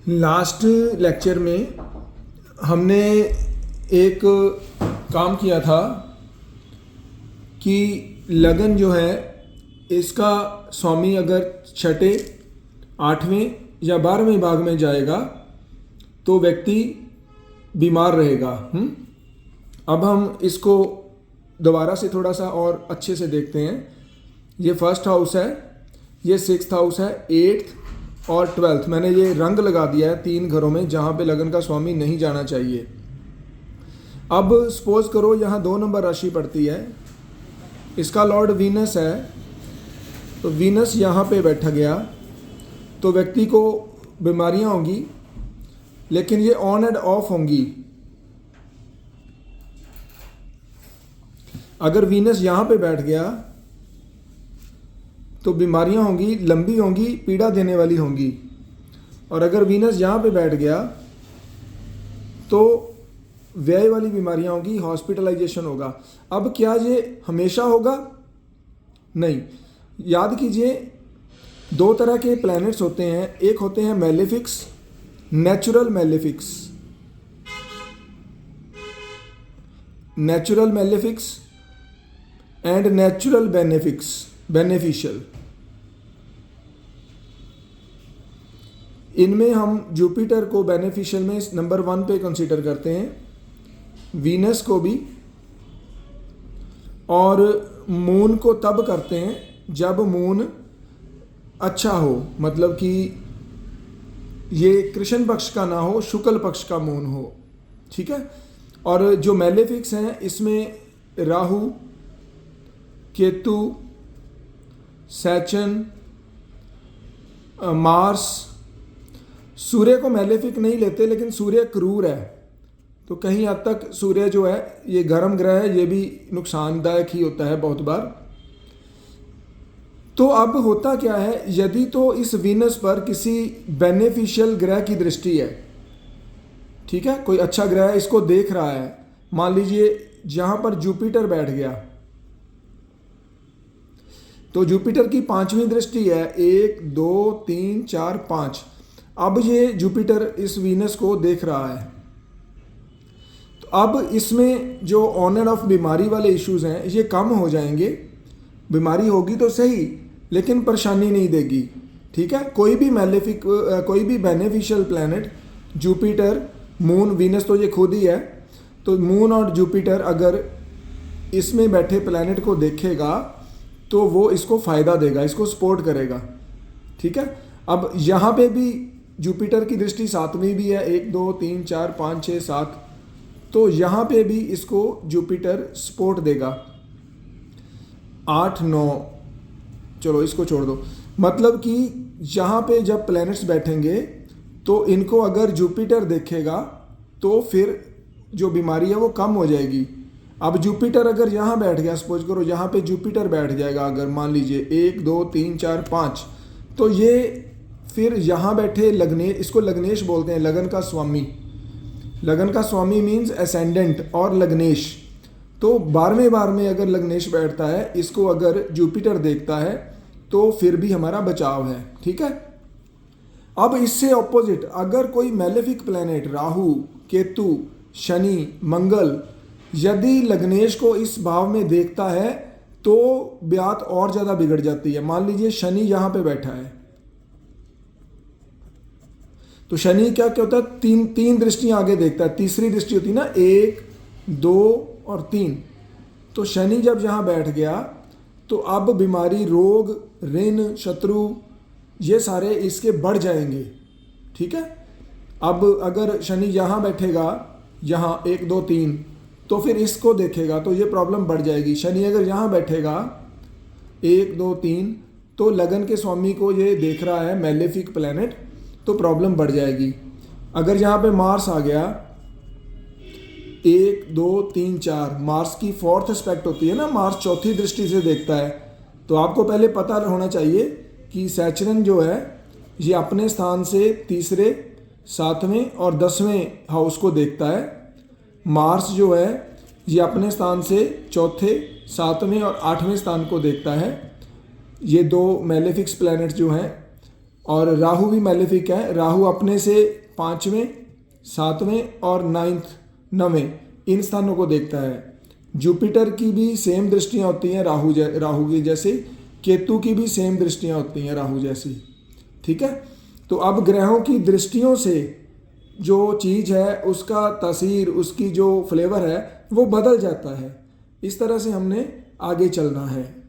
Last lecture में हमने एक काम किया था कि लगन जो है इसका स्वामी अगर छठे, आठवें या 12वें भाग में जाएगा तो व्यक्ति बीमार रहेगा। अब हम इसको दोबारा से थोड़ा सा और अच्छे से देखते हैं। ये फर्स्ट हाउस है, ये सिक्स्थ हाउस है, एट्थ और 12th। मैंने ये रंग लगा दिया है 3 घरों में जहाँ पे लगन का स्वामी नहीं जाना चाहिए। अब सपोज करो यहाँ 2 नंबर राशि पड़ती है, इसका लॉर्ड वीनस है, तो वीनस यहाँ पे बैठा गया तो व्यक्ति को बीमारियाँ होंगी, लेकिन ये ऑन एंड ऑफ होंगी। अगर वीनस यहाँ पे बैठ गया तो बीमारियां होंगी, लंबी होंगी, पीड़ा देने वाली होंगी। और अगर वीनस यहाँ पे बैठ गया तो व्यय वाली बीमारियां होंगी, हॉस्पिटलाइजेशन होगा। अब क्या ये हमेशा होगा? नहीं। याद कीजिए 2 तरह के प्लैनेट्स होते हैं, एक होते हैं malefics, natural malefics, natural malefics and natural beneficial. इनमें हम जुपिटर को बेनिफिशियल में नंबर 1 पे कंसीडर करते हैं, वीनस को भी, और मून को तब करते हैं जब मून अच्छा हो, मतलब कि ये कृष्ण पक्ष का ना हो, शुक्ल पक्ष का मून हो। ठीक है। और जो मैलेफिक्स हैं इसमें राहु, केतु, सैचन, मार्स। सूर्य को मैलेफिक नहीं लेते, लेकिन सूर्य क्रूर है, तो कहीं हद तक सूर्य जो है ये गर्म ग्रह है, ये भी नुकसानदायक ही होता है बहुत बार। तो अब होता क्या है, यदि तो इस वीनस पर किसी बेनिफिशियल ग्रह की दृष्टि है, ठीक है, कोई अच्छा ग्रह इसको देख रहा है, मान लीजिए जहां पर जुपिटर बैठ गया तो जुपिटर की 5वीं दृष्टि है, 1 2 3 4 5। अब ये जुपिटर इस वीनस को देख रहा है, तो अब इसमें जो ऑन एंड ऑफ बीमारी वाले इश्यूज हैं ये कम हो जाएंगे। बीमारी होगी तो सही, लेकिन परेशानी नहीं देगी। ठीक है। कोई भी मैलेफिक, कोई भी beneficial planet, Jupiter, moon, Venus तो ये खुद ही है, तो मून और जुपिटर अगर इसमें बैठे प्लैनेट को देखेगा तो वो इसको फ़ायदा देगा, इसको सपोर्ट करेगा। ठीक है। अब यहाँ पे भी जुपिटर की दृष्टि 7वीं भी है, 1 2 3 4 5 6 7, तो यहाँ पे भी इसको जुपिटर सपोर्ट देगा। 8 9, चलो इसको छोड़ दो। मतलब कि यहाँ पे जब प्लैनेट्स बैठेंगे तो इनको अगर जुपिटर देखेगा तो फिर जो बीमारी है वो कम हो जाएगी। अब जुपिटर अगर यहाँ बैठ गया, सपोज करो यहाँ पे जुपिटर बैठ जाएगा, अगर मान लीजिए 1 2 3 4 5, तो ये फिर यहाँ बैठे लग्नेश, इसको लग्नेश बोलते हैं, लगन का स्वामी। लगन का स्वामी मीन्स असेंडेंट और लग्नेश। तो 12वें बार में अगर लग्नेश बैठता है, इसको अगर जुपिटर देखता है तो फिर भी हमारा बचाव है। ठीक है। अब इससे ऑपोजिट अगर कोई मैलेफिक प्लैनेट, राहु, केतु, शनि, मंगल, यदि लग्नेश को इस भाव में देखता है तो बात और ज़्यादा बिगड़ जाती है। मान लीजिए शनि यहाँ पे बैठा है, तो शनि क्या क्या होता है, तीन दृष्टियां आगे देखता है। तीसरी दृष्टि होती है ना, 1 2 और 3। तो शनि जब यहाँ बैठ गया तो अब बीमारी, रोग, ऋण, शत्रु, ये सारे इसके बढ़ जाएंगे। ठीक है। अब अगर शनि यहाँ बैठेगा, यहाँ 1 2 3, तो फिर इसको देखेगा तो ये प्रॉब्लम बढ़ जाएगी। शनि अगर यहाँ बैठेगा 1 2 3, तो लगन के स्वामी को ये देख रहा है मैलेफिक प्लैनेट, तो प्रॉब्लम बढ़ जाएगी। अगर यहाँ पे मार्स आ गया 1 2 3 4, मार्स की 4th एस्पेक्ट होती है ना, मार्स 4थी दृष्टि से देखता है, तो आपको पहले पता होना चाहिए कि सैचरन जो है ये अपने स्थान से 3रे, 7वें और 10वें हाउस को देखता है। मार्स जो है ये अपने स्थान से 4थे, 7वें और 8वें स्थान को देखता है। ये 2 मैलेफिक्स प्लैनेट्स जो हैं और राहु भी मैलेफिक है। राहु अपने से 5वें, 7वें और 9वें इन स्थानों को देखता है। जुपिटर की भी सेम दृष्टियां होती हैं राहु की जैसे, केतु की भी सेम दृष्टियां होती हैं राहु जैसी। ठीक है, तो अब ग्रहों की दृष्टियों से जो चीज़ है उसका तासीर, उसकी जो फ्लेवर है वो बदल जाता है। इस तरह से हमने आगे चलना है।